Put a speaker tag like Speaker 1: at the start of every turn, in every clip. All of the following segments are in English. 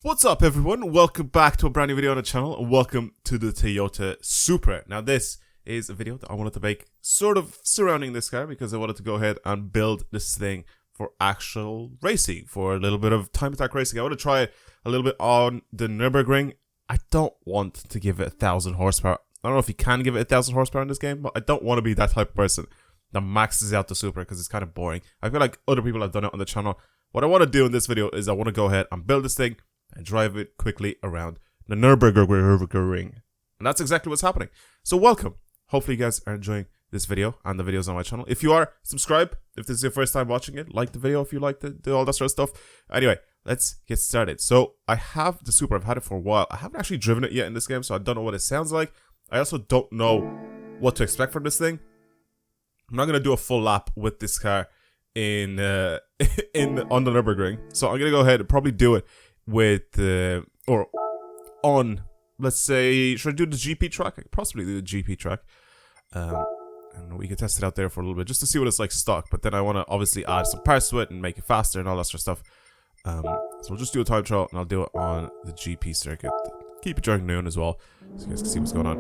Speaker 1: What's up everyone, welcome back to a brand new video on the channel and welcome to the Toyota Supra. Now this is a video that I wanted to make sort of surrounding this car because I wanted to go ahead and build this thing for actual racing, for a little bit of time attack racing. I want to try it a little bit on the Nürburgring. I don't want to give it 1,000 horsepower. I don't know if you can give it 1,000 horsepower in this game, but I don't want to be that type of person that maxes out the Supra because it's kind of boring. I feel like other people have done it on the channel. What I want to do in this video is I want to go ahead and build this thing and drive it quickly around the Nürburgring. And that's exactly what's happening. So welcome. Hopefully you guys are enjoying this video and the videos on my channel. If you are, subscribe. If this is your first time watching it, like the video if you like to do all that sort of stuff. Anyway, let's get started. So I have the Supra. I've had it for a while. I haven't actually driven it yet in this game, so I don't know what it sounds like. I also don't know what to expect from this thing. I'm not going to do a full lap with this car on the Nürburgring. So I'm going to go ahead and probably do it with or on, let's say, should I do the GP track? I could possibly do the GP track, and we can test it out there for a little bit just to see what it's like stock. But then I want to obviously add some parts to it and make it faster and all that sort of stuff. So we'll just do a time trial and I'll do it on the GP circuit. Keep it during noon as well, so you guys can see what's going on.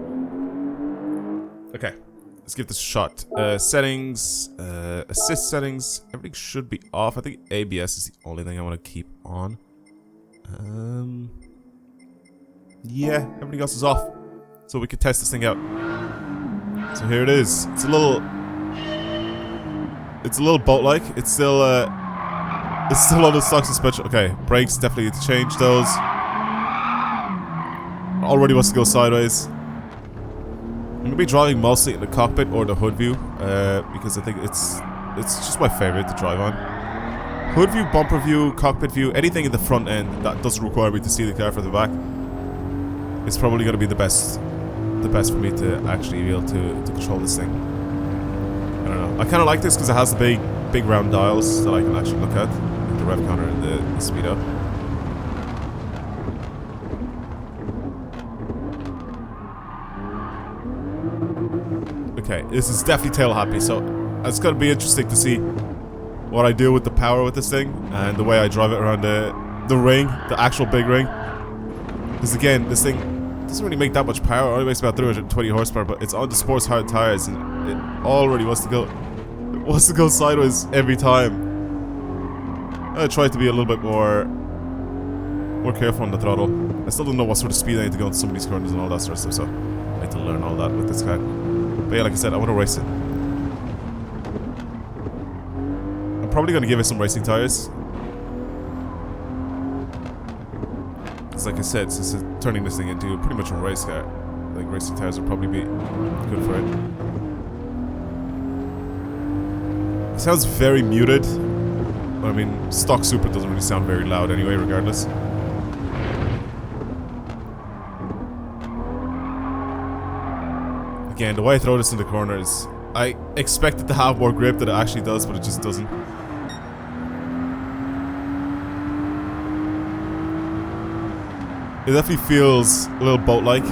Speaker 1: Okay, let's give this a shot. Settings, assist settings, everything should be off. I think ABS is the only thing I want to keep on. Yeah, everything else is off, so we can test this thing out. So here it is. It's a little boat-like. It's still on the stock suspension. Okay, brakes definitely need to change those. Already wants to go sideways. I'm gonna be driving mostly in the cockpit or the hood view, because I think it's just my favorite to drive on. Hood view, bumper view, cockpit view, anything in the front end that doesn't require me to see the car from the back is probably going to be the best for me to actually be able to control this thing. I don't know. I kind of like this because it has the big round dials that I can actually look at, like the rev counter and the speedo. Okay, this is definitely tail happy, so it's going to be interesting to see what I do with the power with this thing and the way I drive it around the ring, the actual big ring. Because again, this thing doesn't really make that much power. It only makes about 320 horsepower, but it's on the sports hard tires and it already wants to go sideways every time. I try to be a little bit more careful on the throttle. I still don't know what sort of speed I need to go into some of these corners and all that sort of stuff, so I need to learn all that with this car. But yeah, like I said, I want to race it. Probably going to give it some racing tires. Because like I said, since it's turning this thing into pretty much a race car, like racing tires would probably be good for it. It sounds very muted. I mean, stock Supra doesn't really sound very loud anyway, regardless. Again, the way I throw this in the corners, I expect it to have more grip than it actually does, but it just doesn't. It definitely feels a little boat-like.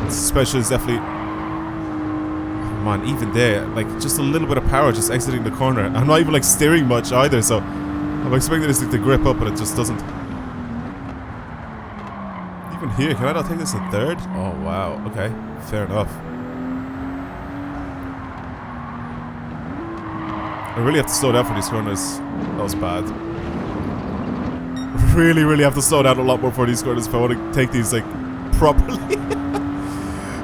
Speaker 1: Suspension is definitely... Oh man, even there, like, just a little bit of power just exiting the corner. I'm not even, like, steering much either, so I'm expecting this thing to grip up, but it just doesn't. Even here, can I not take this in third? Oh, wow. Okay, fair enough. I really have to slow down for these corners. That was bad. Really have to slow down a lot more for these corners if I want to take these like properly.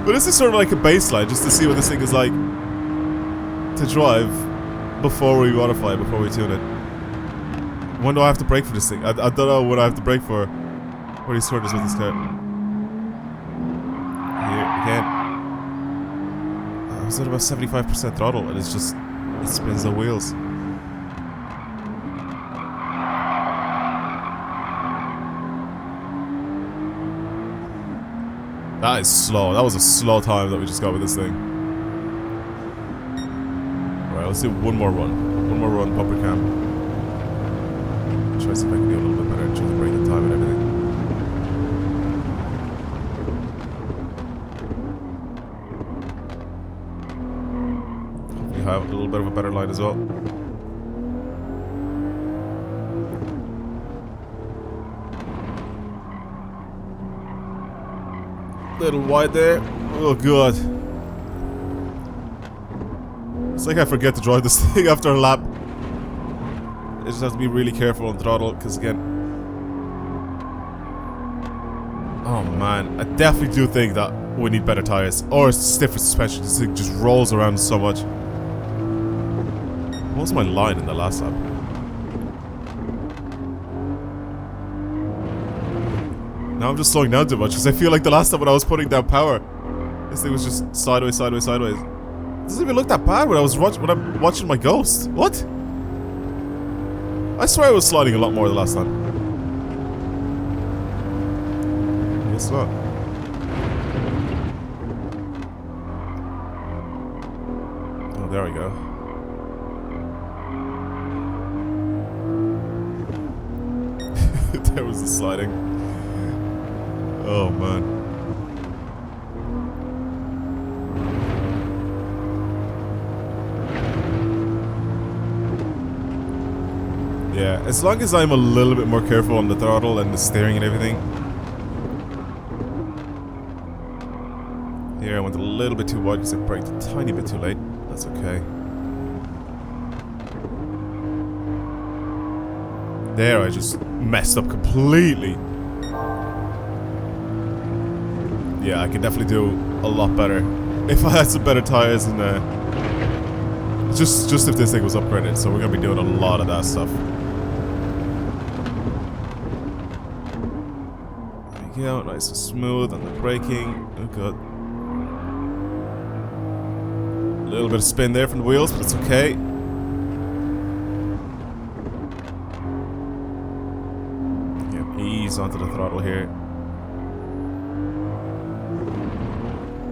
Speaker 1: But this is sort of like a baseline just to see what this thing is like to drive before we modify it, before we tune it. When do I have to brake for this thing? I don't know what I have to brake for these corners with this car. Here again. I was at about 75% throttle and it's just, it spins the wheels. That is slow. That was a slow time that we just got with this thing. Alright, let's do one more run. One more run, bumper cam. Try to see if I can do a little bit better in terms of braking time and everything. Hopefully have a little bit of a better line as well. Little wide there. Oh god. It's like I forget to drive this thing after a lap. I just have to be really careful on throttle, because again... Oh man, I definitely do think that we need better tires. Or stiffer suspension. This thing just rolls around so much. What was my line in the last lap? Now I'm just slowing down too much because I feel like the last time when I was putting down power, this thing was just sideways, sideways, sideways. It doesn't even look that bad when I'm watching my Ghost. What? I swear I was sliding a lot more the last time. I guess not. Oh, there we go. There was the sliding. Oh man. Yeah, as long as I'm a little bit more careful on the throttle and the steering and everything. Here I went a little bit too wide because I braked a tiny bit too late. That's okay. There I just messed up completely. Yeah, I could definitely do a lot better if I had some better tires and just if this thing was upgraded. So we're gonna be doing a lot of that stuff. There we go, nice and smooth on the braking. Oh god. A little bit of spin there from the wheels, but it's okay. Yeah, ease onto the throttle here.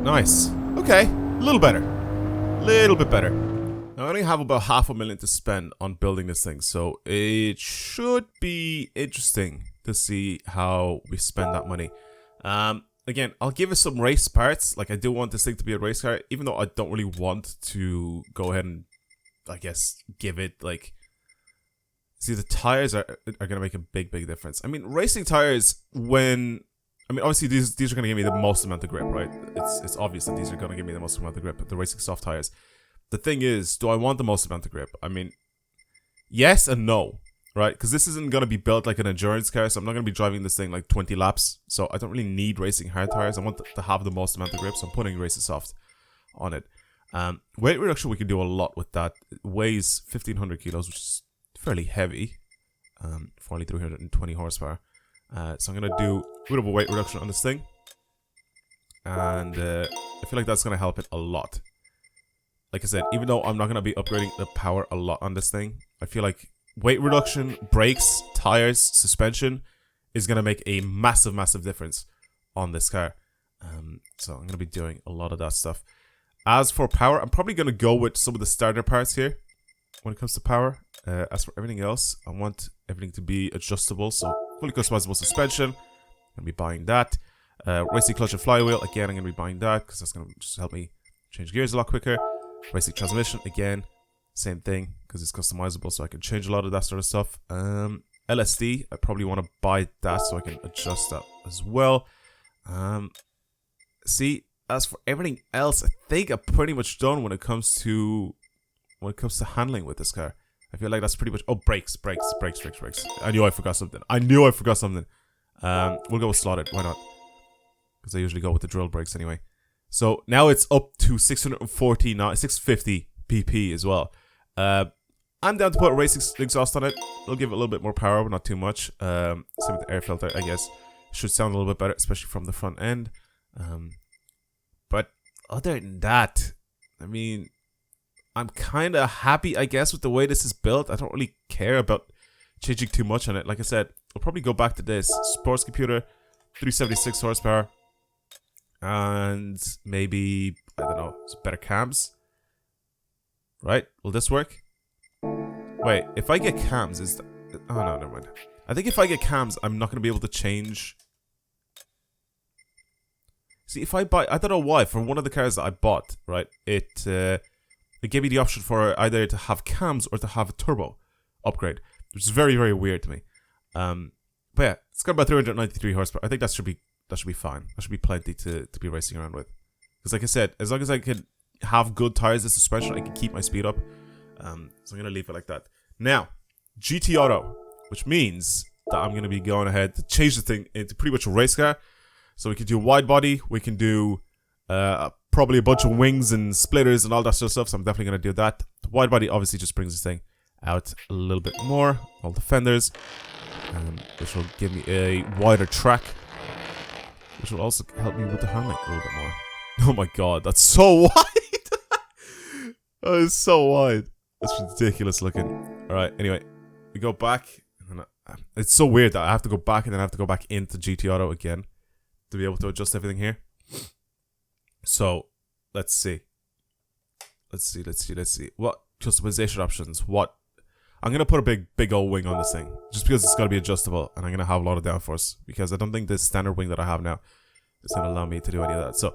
Speaker 1: Nice. Okay. A little better. Little bit better. Now, I only have about $500,000 to spend on building this thing, so it should be interesting to see how we spend that money. Again, I'll give it some race parts. Like, I do want this thing to be a race car, even though I don't really want to go ahead and, I guess, give it, like... See, the tires are going to make a big, big difference. I mean, racing tires, when... I mean, obviously, these are going to give me the most amount of grip, right? It's obvious that these are going to give me the most amount of grip, the racing soft tires. The thing is, do I want the most amount of grip? I mean, yes and no, right? Because this isn't going to be built like an endurance car, so I'm not going to be driving this thing like 20 laps. So I don't really need racing hard tires. I want to have the most amount of grip, so I'm putting racing soft on it. Weight reduction, we can do a lot with that. It weighs 1,500 kilos, which is fairly heavy for only 320 horsepower. So I'm going to do a bit of a weight reduction on this thing. And I feel like that's going to help it a lot. Like I said, even though I'm not going to be upgrading the power a lot on this thing, I feel like weight reduction, brakes, tires, suspension is going to make a massive, massive difference on this car. So I'm going to be doing a lot of that stuff. As for power, I'm probably going to go with some of the starter parts here when it comes to power. As for everything else, I want everything to be adjustable. So fully customizable suspension, I'm going to be buying that. Racing clutch and flywheel, again, I'm going to be buying that because that's going to just help me change gears a lot quicker. Racing transmission, again, same thing because it's customizable, so I can change a lot of that sort of stuff. LSD, I probably want to buy that so I can adjust that as well. See, as for everything else, I think I'm pretty much done when it comes to handling with this car. I feel like that's pretty much... Oh, brakes. I knew I forgot something. We'll go with slotted. Why not? Because I usually go with the drill brakes anyway. So now it's up to 650 pp as well. I'm down to put racing exhaust on it. It'll give it a little bit more power, but not too much. Same with the air filter, I guess. Should sound a little bit better, especially from the front end. But other than that, I mean... I'm kind of happy, I guess, with the way this is built. I don't really care about changing too much on it. Like I said, I'll probably go back to this. Sports computer, 376 horsepower. And maybe, I don't know, some better cams. Right? Will this work? Wait, if I get cams, is... Oh, no, never mind. I think if I get cams, I'm not going to be able to change... See, if I buy... I don't know why. For one of the cars that I bought, right, it gave me the option for either to have cams or to have a turbo upgrade, which is very, very weird to me. But yeah, it's got about 393 horsepower. I think that should be that should be fine. That should be plenty to be racing around with. Because like I said, as long as I can have good tires and suspension, I can keep my speed up. So I'm going to leave it like that. Now, GT Auto, which means that I'm going to be going ahead to change the thing into pretty much a race car. So we can do wide body, we can do probably a bunch of wings and splitters and all that sort of stuff. So I'm definitely going to do that. The wide body obviously just brings this thing out a little bit more. All the fenders, which will give me a wider track, which will also help me with the handling a little bit more. Oh my god, that's so wide! That is so wide. That's ridiculous looking. Alright, anyway, we go back. And it's so weird that I have to go back and then I have to go back into GT Auto again to be able to adjust everything here. So, let's see. Let's see. What customization options? I'm going to put a big old wing on this thing. Just because it's got to be adjustable. And I'm going to have a lot of downforce. Because I don't think this standard wing that I have now is going to allow me to do any of that. So,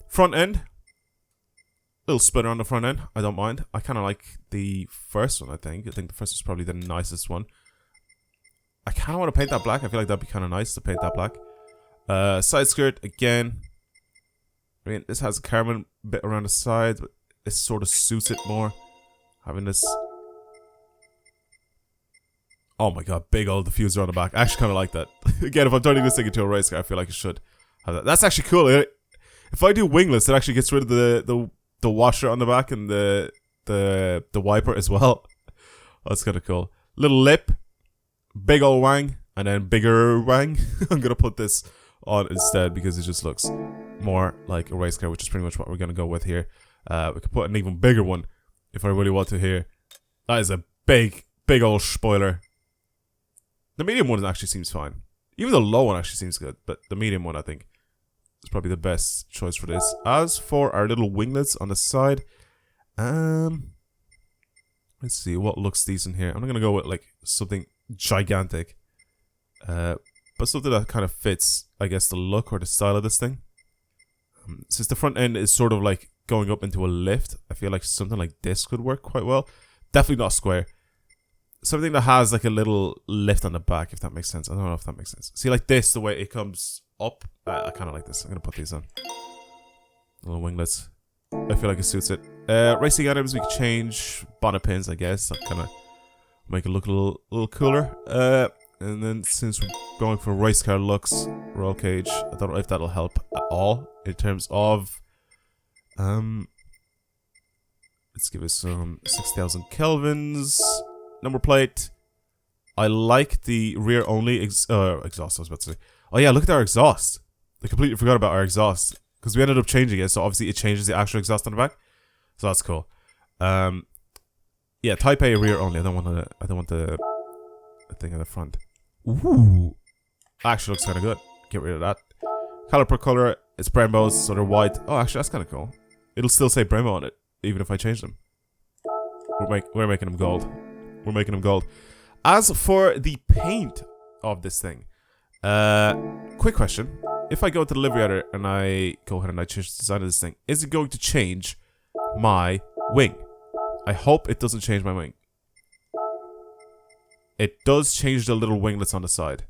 Speaker 1: front end. Little splitter on the front end. I don't mind. I kind of like the first one, I think. I think the first was probably the nicest one. I kind of want to paint that black. I feel like that'd be kind of nice to paint that black. Side skirt, again. I mean, this has a carbon bit around the side, but this sort of suits it more. Having this... Oh my god, big old diffuser on the back. I actually kind of like that. Again, if I'm turning this thing into a race car, I feel like I should have that. That's actually cool. If I do wingless, it actually gets rid of the washer on the back and the wiper as well. That's kind of cool. Little lip, big old wang, and then bigger wang. I'm gonna put this on instead because it just looks more like a race car, which is pretty much what we're gonna go with here. We could put an even bigger one if I really want to here. That is a big old spoiler. The medium one actually seems fine. Even the low one actually seems good, but the medium one I think is probably the best choice for this. As for our little winglets on the side, let's see what looks decent here. I'm not gonna go with like something gigantic, but something that kind of fits, I guess, the look or the style of this thing. Since the front end is sort of like going up into a lift, I feel like something like this could work quite well. Definitely not square. Something that has like a little lift on the back, if that makes sense. I don't know if that makes sense. See, like this, the way it comes up, I kind of like this. I'm going to put these on. Little winglets. I feel like it suits it. Racing items, we can change bonnet pins, I guess. That kind of make it look a little cooler. And then since we're going for race car looks, roll cage, I don't know if that'll help at all in terms of... let's give it some 6,000 kelvins. Number plate. I like the rear only exhaust, I was about to say. Oh yeah, look at our exhaust. I completely forgot about our exhaust. Because we ended up changing it, so obviously it changes the actual exhaust on the back. So that's cool. Yeah, Type A rear only. I don't want the thing in the front. Ooh. Actually looks kinda good. Get rid of that. Color per color, it's Brembos, so they're white. Oh, actually that's kinda cool. It'll still say Brembo on it, even if I change them. We're making them gold. We're making them gold. As for the paint of this thing, quick question. If I go to the livery editor and I go ahead and I change the design of this thing, is it going to change my wing? I hope it doesn't change my wing. It does change the little winglets on the side.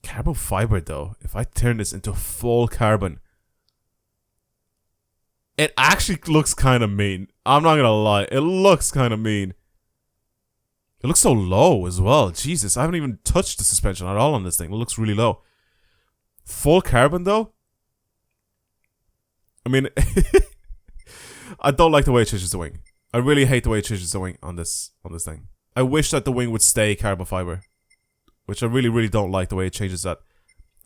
Speaker 1: Carbon fiber though, if I turn this into full carbon, it actually looks kind of mean. I'm not gonna lie, it looks kind of mean. It looks so low as well. Jesus, I haven't even touched the suspension at all on this thing. It looks really low. Full carbon though? I mean, I don't like the way it changes the wing. I really hate the way it changes the wing on this thing. I wish that the wing would stay carbon fiber, which I really don't like the way it changes that.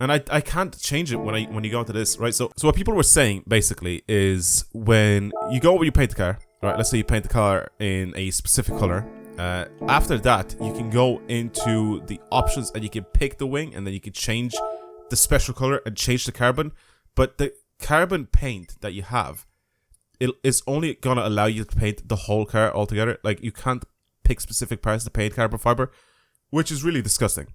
Speaker 1: And I can't change it when you go into this, right? So what people were saying basically is when you paint the car, right? Let's say you paint the car in a specific color. After that, you can go into the options and you can pick the wing and then you can change the special color and change the carbon. But the carbon paint that you have, it is only gonna allow you to paint the whole car altogether. Like you can't pick specific parts to paint carbon fiber, which is really disgusting.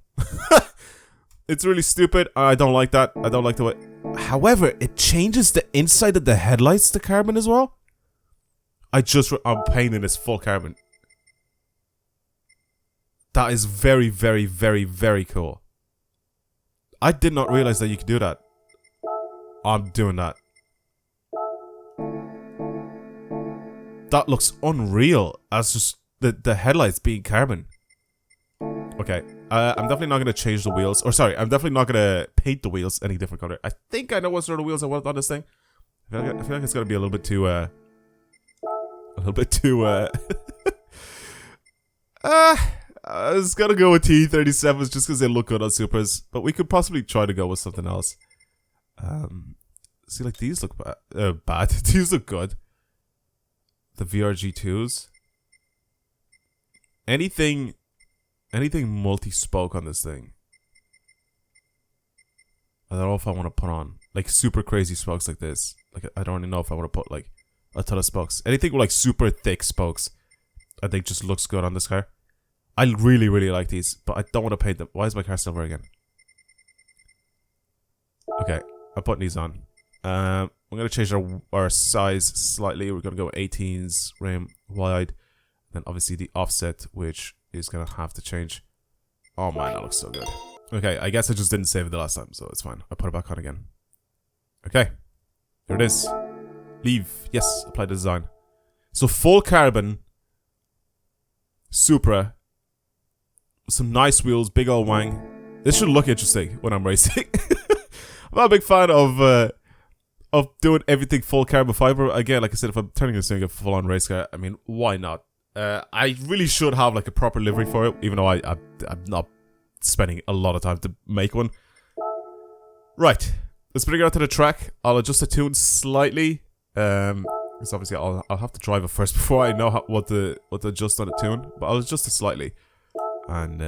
Speaker 1: It's really stupid. I don't like that. I don't like the way. However, it changes the inside of the headlights to carbon as well. I'm painting this full carbon. That is very, very, very, very cool. I did not realize that you could do that. I'm doing that. That looks unreal as just the headlights being carbon. Okay, I'm definitely not going to change the wheels. Or sorry, I'm definitely not going to paint the wheels any different color. I think I know what sort of wheels I want on this thing. I feel like it's going to be a little bit too, I was going to go with T37s just because they look good on Supras. But we could possibly try to go with something else. See, like, these look bad. These look good. The VRG2s. Anything multi-spoke on this thing. I don't know if I want to put on like super crazy spokes like this. Like, I don't really know if I want to put like a ton of spokes. Anything with like super thick spokes, I think just looks good on this car. I really, really like these, but I don't want to paint them. Why is my car silver again? Okay, I'm putting these on. I'm going to change our size slightly. We're going to go 18s, rim, wide. Then obviously the offset, which is going to have to change. Oh man, that looks so good. Okay, I guess I just didn't save it the last time, so it's fine. I'll put it back on again. Okay, here it is. Leave. Yes, apply the design. So full carbon, Supra, some nice wheels, big old wang. This should look interesting when I'm racing. I'm not a big fan of doing everything full carbon fiber. Again, like I said, if I'm turning this into a full-on race car, I mean, why not? I really should have like a proper livery for it, even though I'm not spending a lot of time to make one. Right, let's bring it out to the track. I'll adjust the tune slightly. Because obviously I'll have to drive it first before I know what to adjust on the tune. But I'll adjust it slightly. And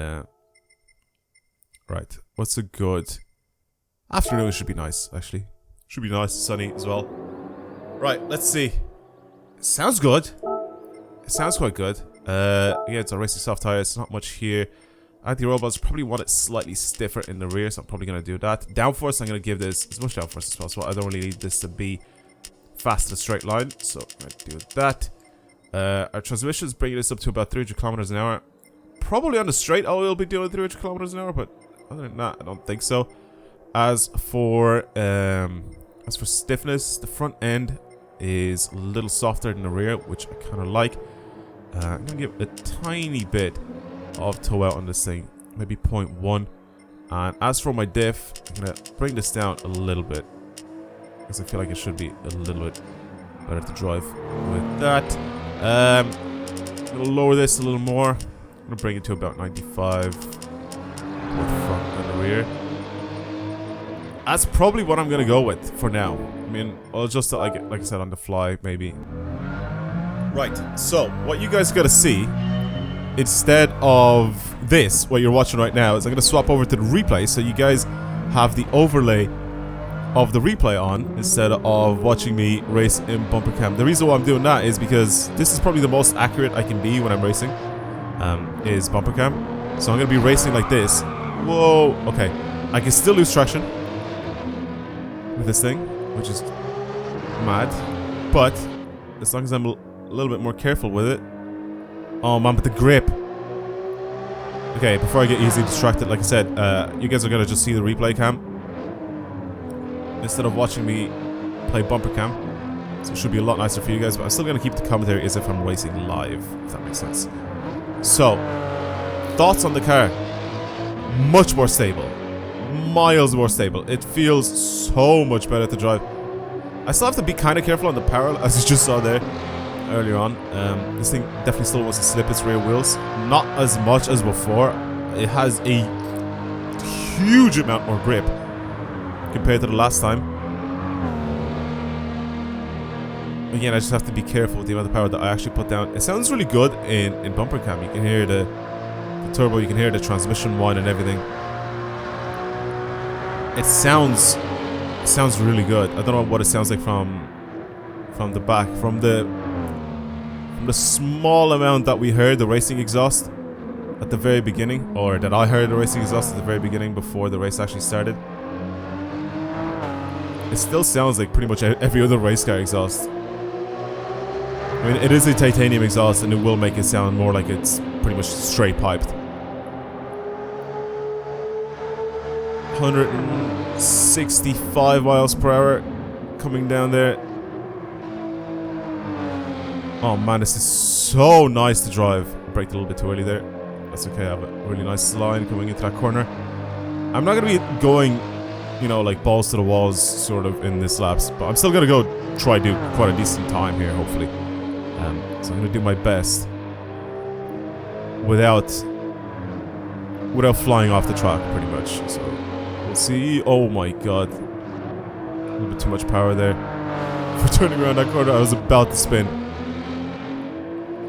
Speaker 1: right, what's a good afternoon? Should be nice, actually. Should be nice, sunny as well. Right, let's see. It sounds good. It sounds quite good. Yeah, it's a racing soft tire. It's not much here. Anti-robots probably want it slightly stiffer in the rear, so I'm probably going to do that. Downforce, I'm going to give this as much downforce as possible. I don't really need this to be fast in a straight line, so I'm going to do that. Our transmission's bringing this up to about 300 kilometers an hour. Probably on the straight, I will be doing 300 kilometers an hour, but other than that, I don't think so. As for stiffness, the front end is a little softer than the rear, which I kind of like. I'm going to give a tiny bit of toe out on this thing, maybe 0.1. And as for my diff, I'm going to bring this down a little bit, because I feel like it should be a little bit better to drive with that. I'm going to lower this a little more. I'm going to bring it to about 95 with the front and the rear. That's probably what I'm going to go with for now. I mean, I'll adjust it, like I said, on the fly, maybe. Right, so what you guys got to see, instead of this, what you're watching right now, is I'm going to swap over to the replay, so you guys have the overlay of the replay on instead of watching me race in bumper cam. The reason why I'm doing that is because this is probably the most accurate I can be when I'm racing, is bumper cam. So I'm going to be racing like this. Whoa, okay. I can still lose traction with this thing, which is mad, but as long as I'm a little bit more careful with it. Oh man, but the grip. Okay, before I get easily distracted, like I said, you guys are gonna just see the replay cam instead of watching me play bumper cam, so it should be a lot nicer for you guys, but I'm still gonna keep the commentary as if I'm racing live, if that makes sense. So, thoughts on the car? Much more stable. Miles more stable. It feels so much better to drive. I still have to be kind of careful on the power, as you just saw there earlier on. This thing definitely still wants to slip its rear wheels. Not as much as before. It has a huge amount more grip compared to the last time. Again, I just have to be careful with the amount of power that I actually put down. It sounds really good in bumper cam. You can hear the turbo, you can hear the transmission whine and everything. It sounds really good. I don't know what it sounds like from the back, from the small amount that we heard the racing exhaust at the very beginning, or that I heard the racing exhaust at the very beginning before the race actually started. It still sounds like pretty much every other race car exhaust. I mean, it is a titanium exhaust, and it will make it sound more like it's pretty much straight piped. 165 miles per hour coming down there. Oh man, this is so nice to drive. Braked a little bit too early there. That's okay, I have a really nice line coming into that corner. I'm not going to be going, you know, like balls to the walls sort of in this laps, but I'm still going to go try to do quite a decent time here, hopefully. So I'm going to do my best without flying off the track, pretty much. So we'll see. Oh my god, a little bit too much power there for turning around that corner. I was about to spin,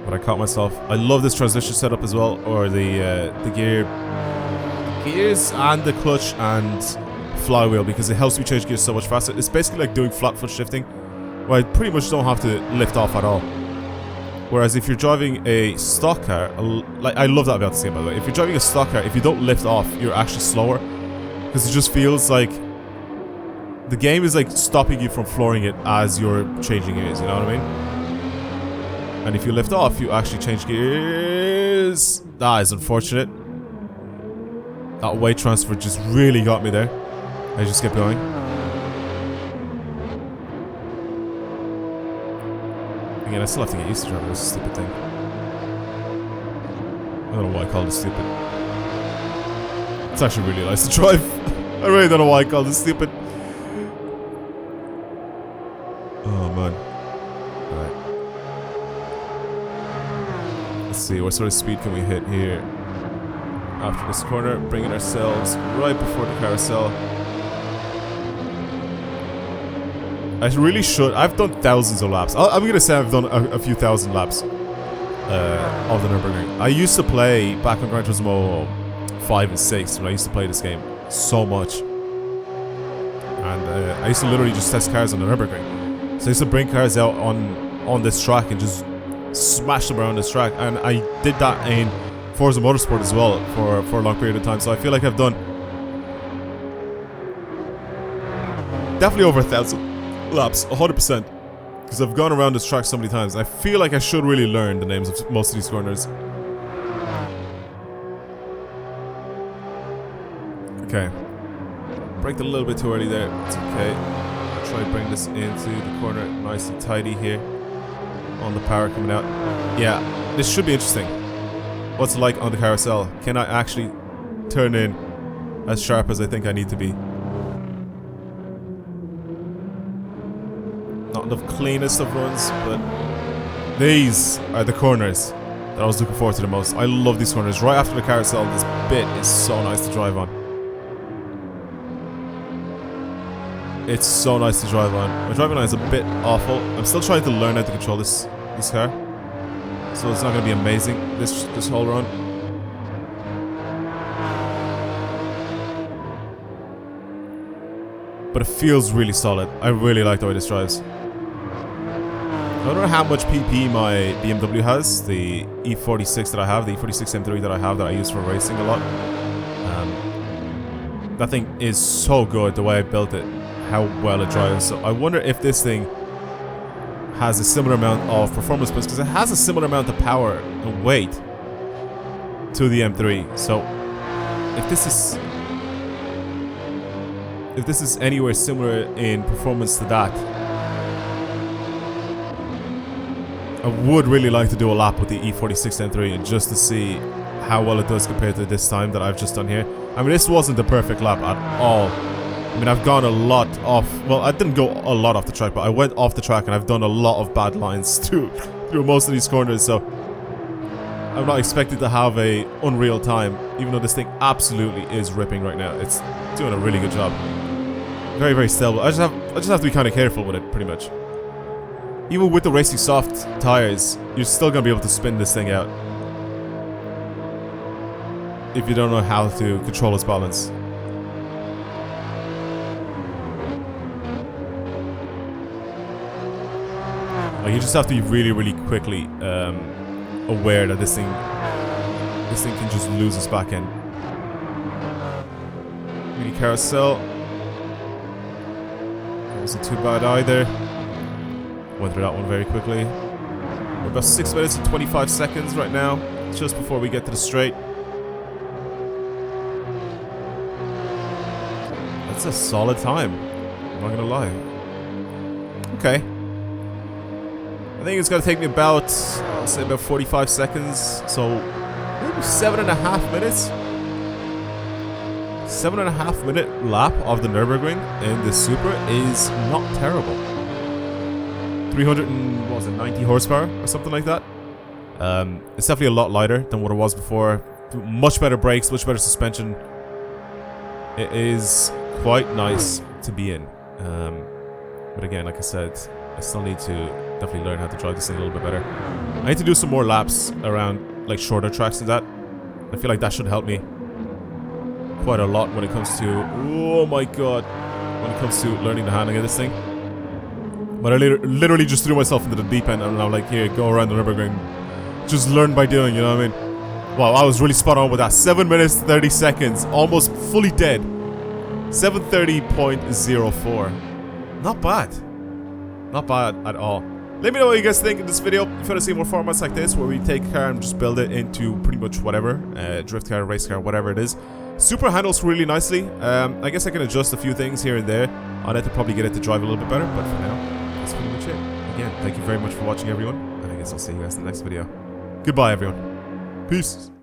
Speaker 1: but I caught myself. I love this transmission setup as well, or the gears and the clutch and flywheel, because it helps me change gears so much faster. It's basically like doing flat foot shifting, where I pretty much don't have to lift off at all. Whereas if you're driving a stock car, like I love that about this game by the way, if you're driving a stock car, if you don't lift off, you're actually slower, because it just feels like the game is like stopping you from flooring it as you're changing gears, you know what I mean? And if you lift off, you actually change gears. That is unfortunate. That weight transfer just really got me there. I just kept going. Again, I still have to get used to driving this stupid thing. I don't know why I called it stupid. It's actually really nice to drive. I really don't know why I called it stupid. Oh man. Alright. Let's see, what sort of speed can we hit here? After this corner, bringing ourselves right before the carousel. I really should. I've done thousands of laps. I'm gonna say I've done a few thousand laps of the Nürburgring. I used to play back on Gran Turismo 5 and 6 when I used to play this game so much, and I used to literally just test cars on the Nürburgring. So I used to bring cars out on this track and just smash them around this track. And I did that in Forza Motorsport as well for a long period of time. So I feel like I've done definitely over 1,000 laps, 100%, because I've gone around this track so many times. I feel like I should really learn the names of most of these corners. Okay, braked a little bit too early there. It's okay. I'll try to bring this into the corner nice and tidy here on the power coming out. Yeah, this should be interesting. What's it like on the carousel? Can I actually turn in as sharp as I think I need to be? Not the cleanest of runs, but these are the corners that I was looking forward to the most. I love these corners. Right after the carousel, this bit is so nice to drive on. It's so nice to drive on. My driving line is a bit awful. I'm still trying to learn how to control this car, so it's not going to be amazing this whole run. But it feels really solid. I really like the way this drives. I don't know how much PP my BMW has, the E46 that I have, the E46 M3 that I have that I use for racing a lot. That thing is so good, the way I built it, how well it drives. So I wonder if this thing has a similar amount of performance boost, because it has a similar amount of power and weight to the M3. So if this is anywhere similar in performance to that, I would really like to do a lap with the E46 M3 and just to see how well it does compared to this time that I've just done here. I mean, this wasn't the perfect lap at all. I mean, I've gone a lot off. Well, I didn't go a lot off the track, but I went off the track and I've done a lot of bad lines through most of these corners. So I'm not expected to have a unreal time, even though this thing absolutely is ripping right now. It's doing a really good job. Very, very stable. I just have to be kind of careful with it, pretty much. Even with the racing soft tires, you're still gonna be able to spin this thing out if you don't know how to control its balance. Like, you just have to be really, really quickly aware that this thing can just lose its back end. Mini carousel. Wasn't too bad either. Went through that one very quickly. We're about 6 minutes and 25 seconds right now, just before we get to the straight. That's a solid time. I'm not gonna lie. Okay. I think it's gonna take me about, I'll say about 45 seconds. So maybe 7.5 minutes. 7.5 minute lap of the Nürburgring in the Supra is not terrible. 390 horsepower or something like that. It's definitely a lot lighter than what it was before. Much better brakes, much better suspension. It is quite nice to be in. But again, like I said, I still need to definitely learn how to drive this thing a little bit better. I need to do some more laps around like shorter tracks than that. I feel like that should help me quite a lot when it comes to, oh my god, when it comes to learning the handling of this thing. But I literally just threw myself into the deep end and I'm like, here, go around the Nürburgring. Just learn by doing, you know what I mean? Wow, I was really spot on with that. 7 minutes, 30 seconds, almost fully dead. 7:30.04. Not bad. Not bad at all. Let me know what you guys think in this video. If you want to see more formats like this, where we take a car and just build it into pretty much whatever. Drift car, race car, whatever it is. Supra handles really nicely. I guess I can adjust a few things here and there on it to probably get it to drive a little bit better. But for now, that's pretty much it. Again, thank you very much for watching, everyone. And I guess I'll see you guys in the next video. Goodbye, everyone. Peace.